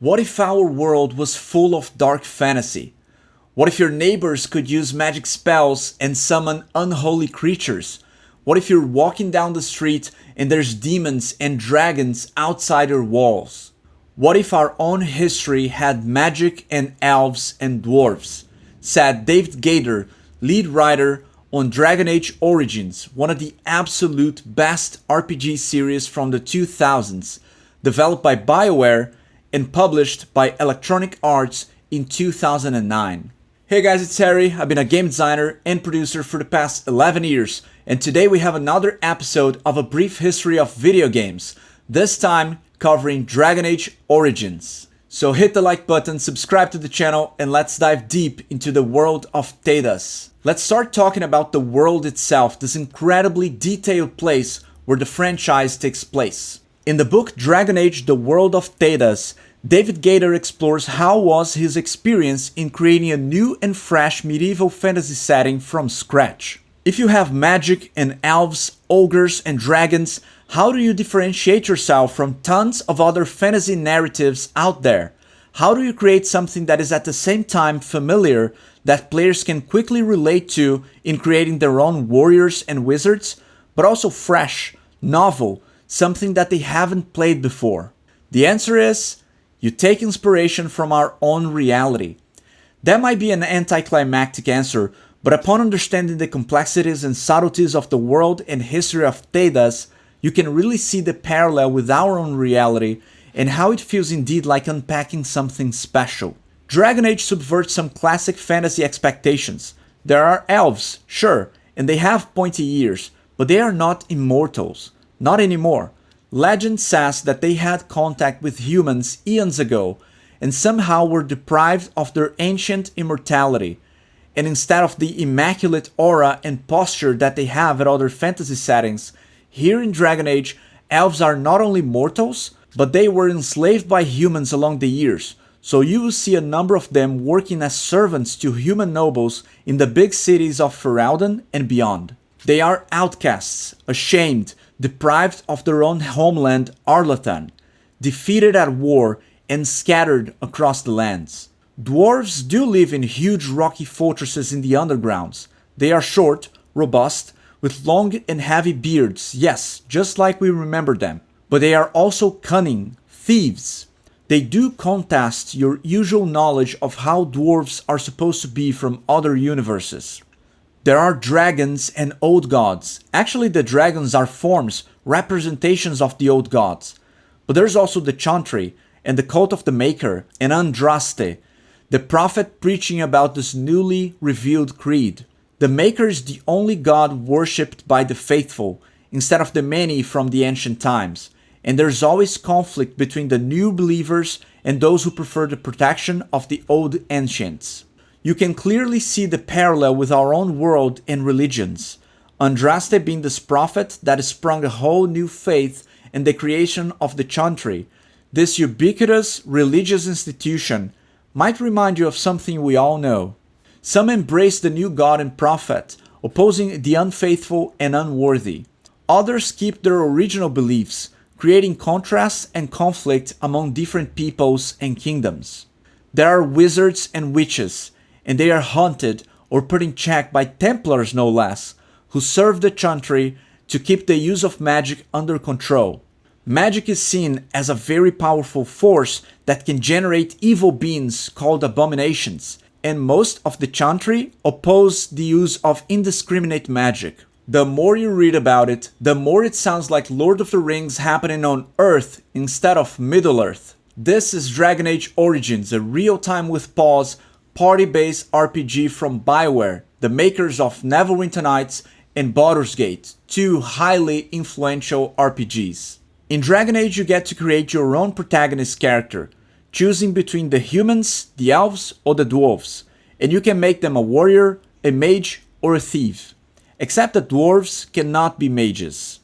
What if our world was full of dark fantasy? What if your neighbors could use magic spells and summon unholy creatures? What if you're walking down the street and there's demons and dragons outside your walls? What if our own history had magic and elves and dwarves? Said David Gator, lead writer on Dragon Age Origins, one of the absolute best RPG series from the 2000s, developed by BioWare and published by Electronic Arts in 2009. Hey guys, it's Harry. I've been a game designer and producer for the past 11 years, and today we have another episode of a brief history of video games, this time covering Dragon Age Origins. So hit the like button, subscribe to the channel, and let's dive deep into the world of Thedas. Let's start talking about the world itself, this incredibly detailed place where the franchise takes place. In the book Dragon Age: The World of Thedas, David Gator explores how was his experience in creating a new and fresh medieval fantasy setting from scratch. If you have magic and elves, ogres and dragons, how do you differentiate yourself from tons of other fantasy narratives out there? How do you create something that is at the same time familiar, that players can quickly relate to in creating their own warriors and wizards, but also fresh, novel, something that they haven't played before? The answer is, you take inspiration from our own reality. That might be an anticlimactic answer, but upon understanding the complexities and subtleties of the world and history of Thedas, you can really see the parallel with our own reality and how it feels indeed like unpacking something special. Dragon Age subverts some classic fantasy expectations. There are elves, sure, and they have pointy ears, but they are not immortals. Not anymore. Legend says that they had contact with humans eons ago and somehow were deprived of their ancient immortality. And instead of the immaculate aura and posture that they have at other fantasy settings, here in Dragon Age, elves are not only mortals, but they were enslaved by humans along the years. So you will see a number of them working as servants to human nobles in the big cities of Ferelden and beyond. They are outcasts, ashamed, deprived of their own homeland Arlathan, defeated at war and scattered across the lands. Dwarves do live in huge rocky fortresses in the undergrounds. They are short, robust, with long and heavy beards, yes, just like we remember them. But they are also cunning, thieves. They do contest your usual knowledge of how dwarves are supposed to be from other universes. There are dragons and old gods. Actually, the dragons are forms, representations of the old gods. But there's also the Chantry and the cult of the Maker and Andraste, the prophet preaching about this newly revealed creed. The Maker is the only god worshipped by the faithful, instead of the many from the ancient times. And there's always conflict between the new believers and those who prefer the protection of the old ancients. You can clearly see the parallel with our own world and religions. Andraste being this prophet that sprung a whole new faith in the creation of the Chantry, this ubiquitous religious institution, might remind you of something we all know. Some embrace the new god and prophet, opposing the unfaithful and unworthy. Others keep their original beliefs, creating contrasts and conflict among different peoples and kingdoms. There are wizards and witches, and they are hunted or put in check by Templars no less, who serve the Chantry to keep the use of magic under control. Magic is seen as a very powerful force that can generate evil beings called abominations, and most of the Chantry oppose the use of indiscriminate magic. The more you read about it, the more it sounds like Lord of the Rings happening on Earth instead of Middle-earth. This is Dragon Age Origins, a real-time with pause, party-based RPG from BioWare, the makers of Neverwinter Nights and Baldur's Gate, two highly influential RPGs. In Dragon Age you get to create your own protagonist character, choosing between the humans, the elves, or the dwarves, and you can make them a warrior, a mage, or a thief. Except that dwarves cannot be mages.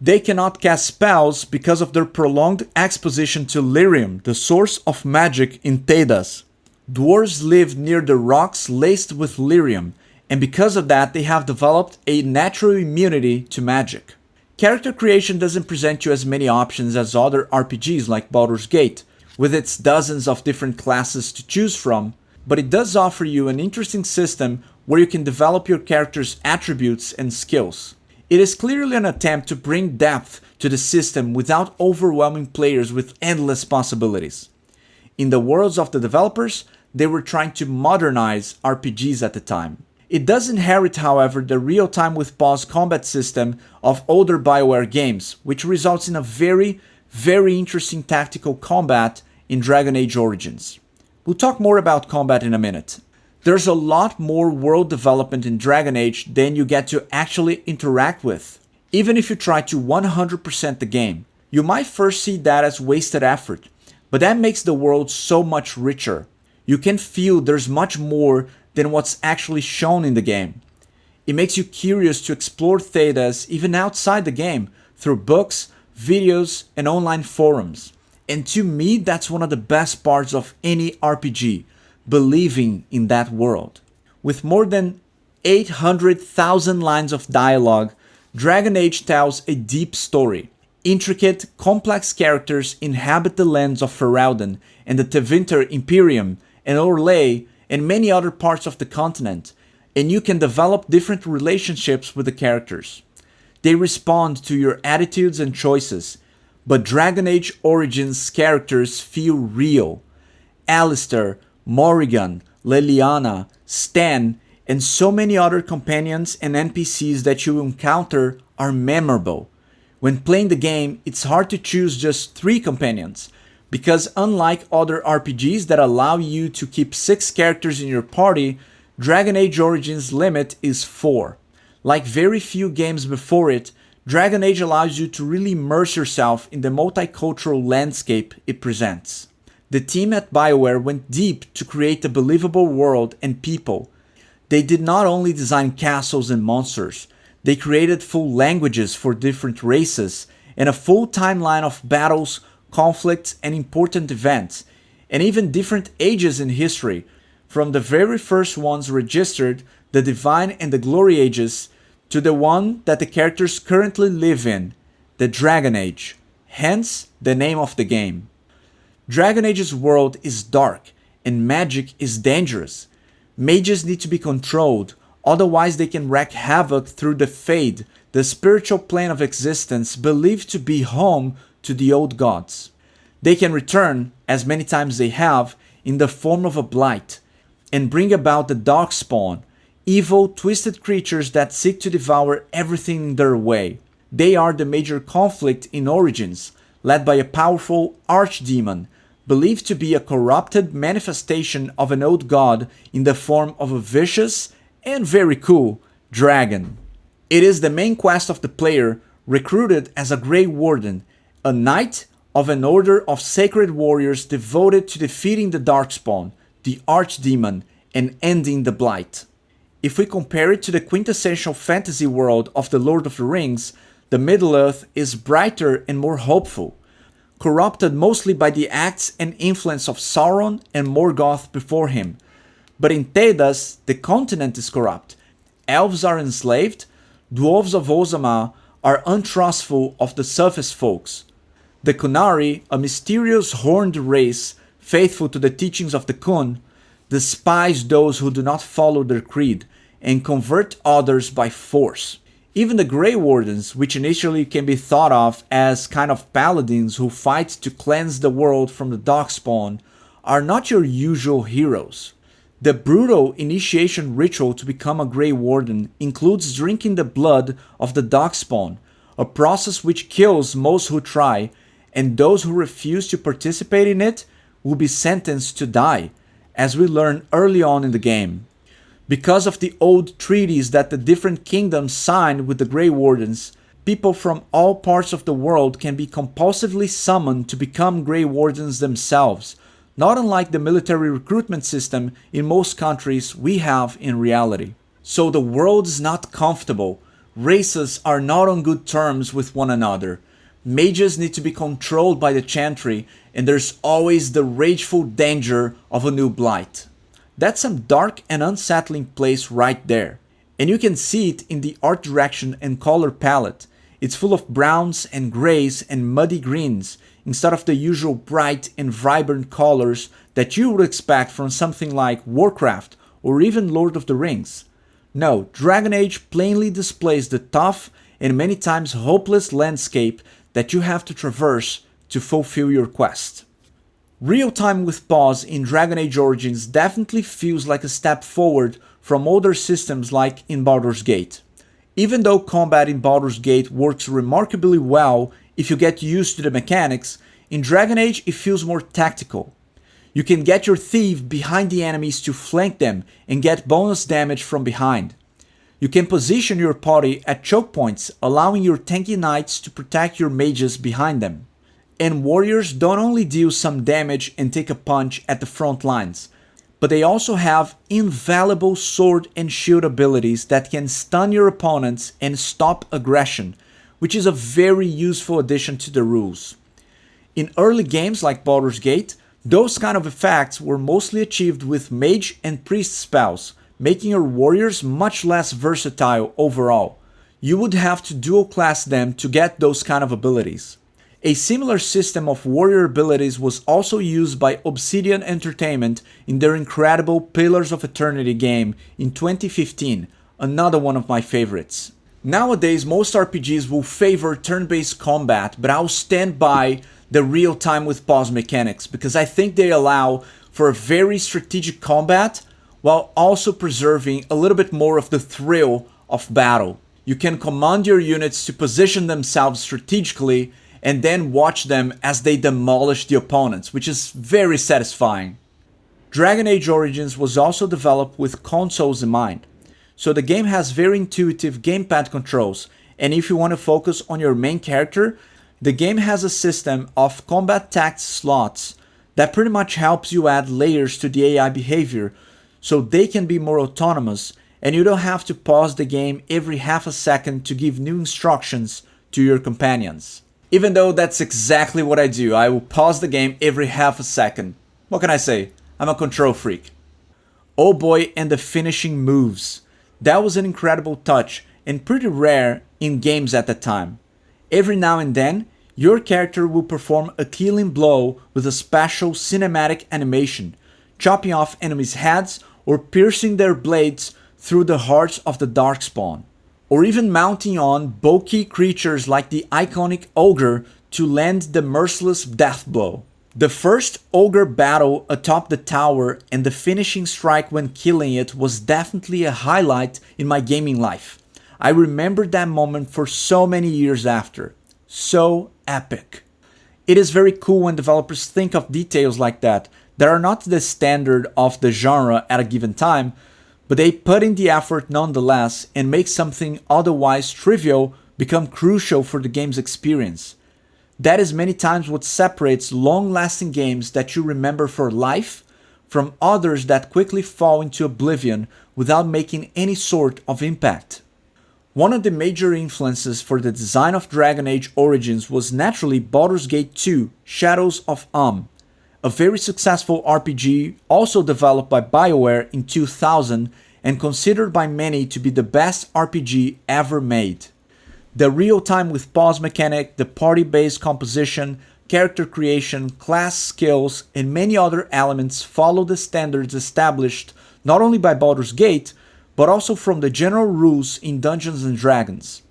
They cannot cast spells because of their prolonged exposition to lyrium, the source of magic in Thedas. Dwarves live near the rocks laced with lyrium, and because of that they have developed a natural immunity to magic. Character creation doesn't present you as many options as other RPGs like Baldur's Gate, with its dozens of different classes to choose from, but it does offer you an interesting system where you can develop your character's attributes and skills. It is clearly an attempt to bring depth to the system without overwhelming players with endless possibilities. In the words of the developers, they were trying to modernize RPGs at the time. It does inherit, however, the real-time with pause combat system of older BioWare games, which results in a very interesting tactical combat in Dragon Age Origins. We'll talk more about combat in a minute. There's a lot more world development in Dragon Age than you get to actually interact with. Even if you try to 100% the game, you might first see that as wasted effort, but that makes the world so much richer. You can feel there's much more than what's actually shown in the game. It makes you curious to explore Thedas even outside the game through books, videos, and online forums. And to me, that's one of the best parts of any RPG, believing in that world. With more than 800,000 lines of dialogue, Dragon Age tells a deep story. Intricate, complex characters inhabit the lands of Ferelden and the Tevinter Imperium and Orlais and many other parts of the continent, and you can develop different relationships with the characters. They respond to your attitudes and choices, but Dragon Age Origins characters feel real. Alistair, Morrigan, Leliana, Stan, and so many other companions and NPCs that you encounter are memorable. When playing the game, it's hard to choose just 3 companions, because unlike other RPGs that allow you to keep 6 characters in your party, Dragon Age Origins' limit is 4. Like very few games before it, Dragon Age allows you to really immerse yourself in the multicultural landscape it presents. The team at BioWare went deep to create a believable world and people. They did not only design castles and monsters, they created full languages for different races and a full timeline of battles, conflicts, and important events, and even different ages in history, from the very first ones registered, the Divine and the Glory Ages, to the one that the characters currently live in, the Dragon Age, hence the name of the game. Dragon Age's world is dark, and magic is dangerous. Mages need to be controlled, otherwise they can wreak havoc through the Fade, the spiritual plane of existence believed to be home to the old gods. They can return, as many times they have, in the form of a blight, and bring about the Darkspawn, evil, twisted creatures that seek to devour everything in their way. They are the major conflict in Origins, led by a powerful archdemon, believed to be a corrupted manifestation of an old god in the form of a vicious and very cool dragon. It is the main quest of the player, recruited as a Grey Warden, a knight of an order of sacred warriors devoted to defeating the Darkspawn, the archdemon, and ending the blight. If we compare it to the quintessential fantasy world of the Lord of the Rings, the Middle-earth is brighter and more hopeful, corrupted mostly by the acts and influence of Sauron and Morgoth before him. But in Thedas, the continent is corrupt. Elves are enslaved, dwarves of Ozama are untrustful of the surface folks. The Kunari, a mysterious horned race faithful to the teachings of the Kun, despise those who do not follow their creed and convert others by force. Even the Grey Wardens, which initially can be thought of as kind of paladins who fight to cleanse the world from the Darkspawn, are not your usual heroes. The brutal initiation ritual to become a Grey Warden includes drinking the blood of the Darkspawn, a process which kills most who try, and those who refuse to participate in it will be sentenced to die, as we learn early on in the game. Because of the old treaties that the different kingdoms signed with the Grey Wardens, people from all parts of the world can be compulsively summoned to become Grey Wardens themselves, not unlike the military recruitment system in most countries we have in reality. So the world is not comfortable, races are not on good terms with one another, mages need to be controlled by the Chantry, and there's always the rageful danger of a new blight. That's some dark and unsettling place right there. And you can see it in the art direction and color palette. It's full of browns and grays and muddy greens, instead of the usual bright and vibrant colors that you would expect from something like Warcraft or even Lord of the Rings. No, Dragon Age plainly displays the tough and many times hopeless landscape that you have to traverse to fulfill your quest. Real time with pause in Dragon Age Origins definitely feels like a step forward from older systems like in Baldur's Gate. Even though combat in Baldur's Gate works remarkably well if you get used to the mechanics, in Dragon Age it feels more tactical. You can get your thief behind the enemies to flank them and get bonus damage from behind. You can position your party at choke points, allowing your tanky knights to protect your mages behind them. And warriors don't only deal some damage and take a punch at the front lines, but they also have invaluable sword and shield abilities that can stun your opponents and stop aggression, which is a very useful addition to the rules. In early games like Baldur's Gate, those kind of effects were mostly achieved with mage and priest spells, making your warriors much less versatile overall. You would have to dual class them to get those kind of abilities. A similar system of warrior abilities was also used by Obsidian Entertainment in their incredible Pillars of Eternity game in 2015, another one of my favorites. Nowadays, most RPGs will favor turn-based combat, but I'll stand by the real-time with pause mechanics because I think they allow for a very strategic combat while also preserving a little bit more of the thrill of battle. You can command your units to position themselves strategically and then watch them as they demolish the opponents, which is very satisfying. Dragon Age Origins was also developed with consoles in mind, so the game has very intuitive gamepad controls, and if you want to focus on your main character, the game has a system of combat tact slots that pretty much helps you add layers to the AI behavior so they can be more autonomous and you don't have to pause the game every half a second to give new instructions to your companions. Even though that's exactly what I do, I will pause the game every half a second. What can I say? I'm a control freak. Oh boy, and the finishing moves. That was an incredible touch and pretty rare in games at the time. Every now and then, your character will perform a killing blow with a special cinematic animation, chopping off enemies' heads or piercing their blades through the hearts of the Darkspawn, or even mounting on bulky creatures like the iconic ogre to land the merciless death blow. The first ogre battle atop the tower and the finishing strike when killing it was definitely a highlight in my gaming life. I remembered that moment for so many years after. So epic. It is very cool when developers think of details like that are not the standard of the genre at a given time, but they put in the effort nonetheless and make something otherwise trivial become crucial for the game's experience. That is many times what separates long-lasting games that you remember for life from others that quickly fall into oblivion without making any sort of impact. One of the major influences for the design of Dragon Age Origins was naturally Baldur's Gate 2: Shadows of a very successful RPG also developed by BioWare in 2000 and considered by many to be the best RPG ever made. The real-time with pause mechanic, the party-based composition, character creation, class skills, and many other elements follow the standards established not only by Baldur's Gate, but also from the general rules in Dungeons & Dragons.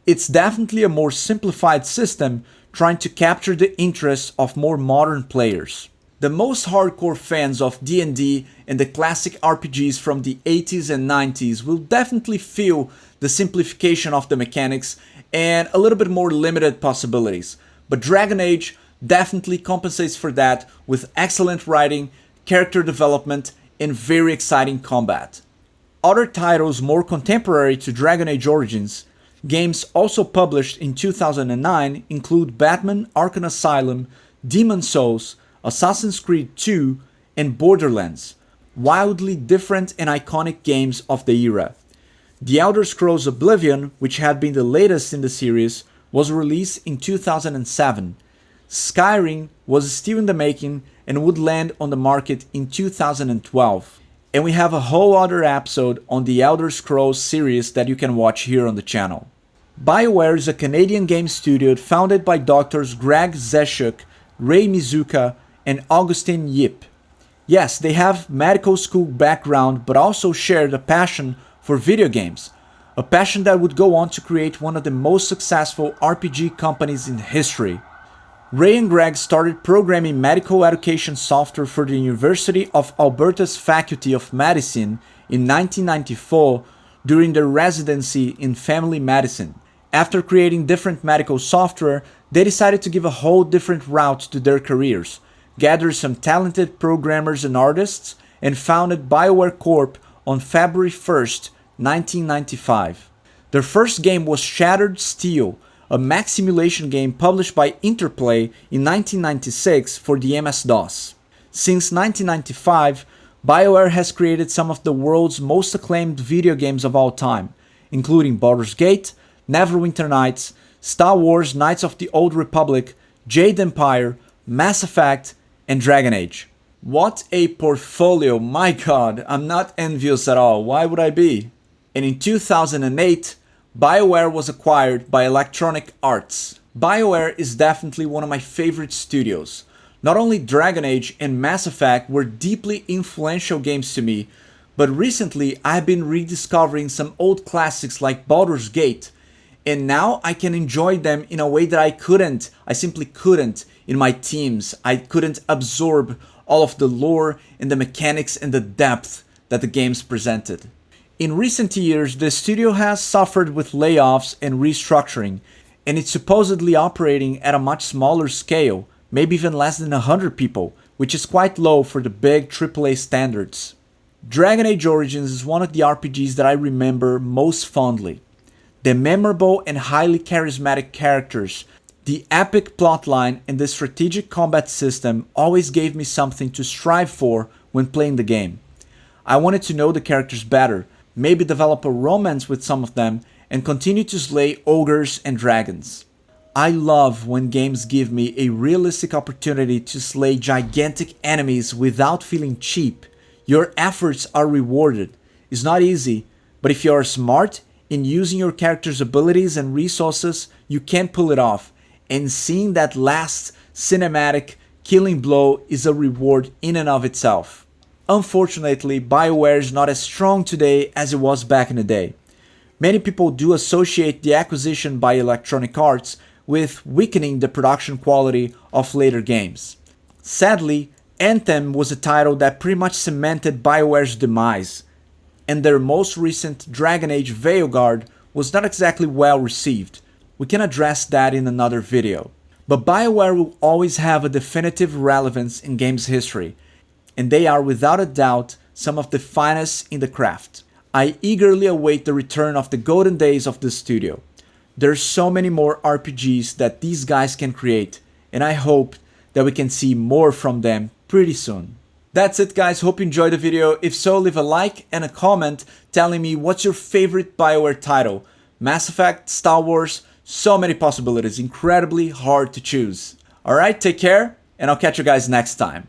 It's definitely a more simplified system trying to capture the interests of more modern players. The most hardcore fans of D&D and the classic RPGs from the 80s and 90s will definitely feel the simplification of the mechanics and a little bit more limited possibilities. But Dragon Age definitely compensates for that with excellent writing, character development, and very exciting combat. Other titles more contemporary to Dragon Age Origins, games also published in 2009, include Batman Arkham Asylum, Demon's Souls, Assassin's Creed 2, and Borderlands, wildly different and iconic games of the era. The Elder Scrolls Oblivion, which had been the latest in the series, was released in 2007. Skyrim was still in the making and would land on the market in 2012. And we have a whole other episode on the Elder Scrolls series that you can watch here on the channel. BioWare is a Canadian game studio founded by doctors Greg Zeshuk, Rei Mizuka, and Augustin Yip. Yes, they have medical school background but also shared a passion for video games, a passion that would go on to create one of the most successful RPG companies in history. Ray and Greg started programming medical education software for the University of Alberta's Faculty of Medicine in 1994 during their residency in family medicine. After creating different medical software, they decided to give a whole different route to their careers, gathered some talented programmers and artists, and founded BioWare Corp on February 1st, 1995. Their first game was Shattered Steel, a mech simulation game published by Interplay in 1996 for the MS-DOS. Since 1995, BioWare has created some of the world's most acclaimed video games of all time, including Baldur's Gate, Neverwinter Nights, Star Wars Knights of the Old Republic, Jade Empire, Mass Effect, and Dragon Age. What a portfolio, my god, I'm not envious at all, why would I be? And in 2008, BioWare was acquired by Electronic Arts. BioWare is definitely one of my favorite studios. Not only Dragon Age and Mass Effect were deeply influential games to me, but recently I've been rediscovering some old classics like Baldur's Gate, and now I can enjoy them in a way that I simply couldn't in my teams. I couldn't absorb all of the lore and the mechanics and the depth that the games presented. In recent years, the studio has suffered with layoffs and restructuring, and it's supposedly operating at a much smaller scale, maybe even less than 100 people, which is quite low for the big AAA standards. Dragon Age Origins is one of the RPGs that I remember most fondly. The memorable and highly charismatic characters, the epic plotline, and the strategic combat system always gave me something to strive for when playing the game. I wanted to know the characters better, maybe develop a romance with some of them, and continue to slay ogres and dragons. I love when games give me a realistic opportunity to slay gigantic enemies without feeling cheap. Your efforts are rewarded. It's not easy, but if you are smart in using your character's abilities and resources, you can pull it off. And seeing that last cinematic killing blow is a reward in and of itself. Unfortunately, BioWare is not as strong today as it was back in the day. Many people do associate the acquisition by Electronic Arts with weakening the production quality of later games. Sadly, Anthem was a title that pretty much cemented BioWare's demise, and their most recent Dragon Age Veilguard was not exactly well received. We can address that in another video. But BioWare will always have a definitive relevance in games history, and they are without a doubt some of the finest in the craft. I eagerly await the return of the golden days of the studio. There's so many more RPGs that these guys can create, and I hope that we can see more from them pretty soon. That's it guys, hope you enjoyed the video. If so, leave a like and a comment telling me what's your favorite BioWare title. Mass Effect, Star Wars, so many possibilities, incredibly hard to choose. Alright, take care, and I'll catch you guys next time.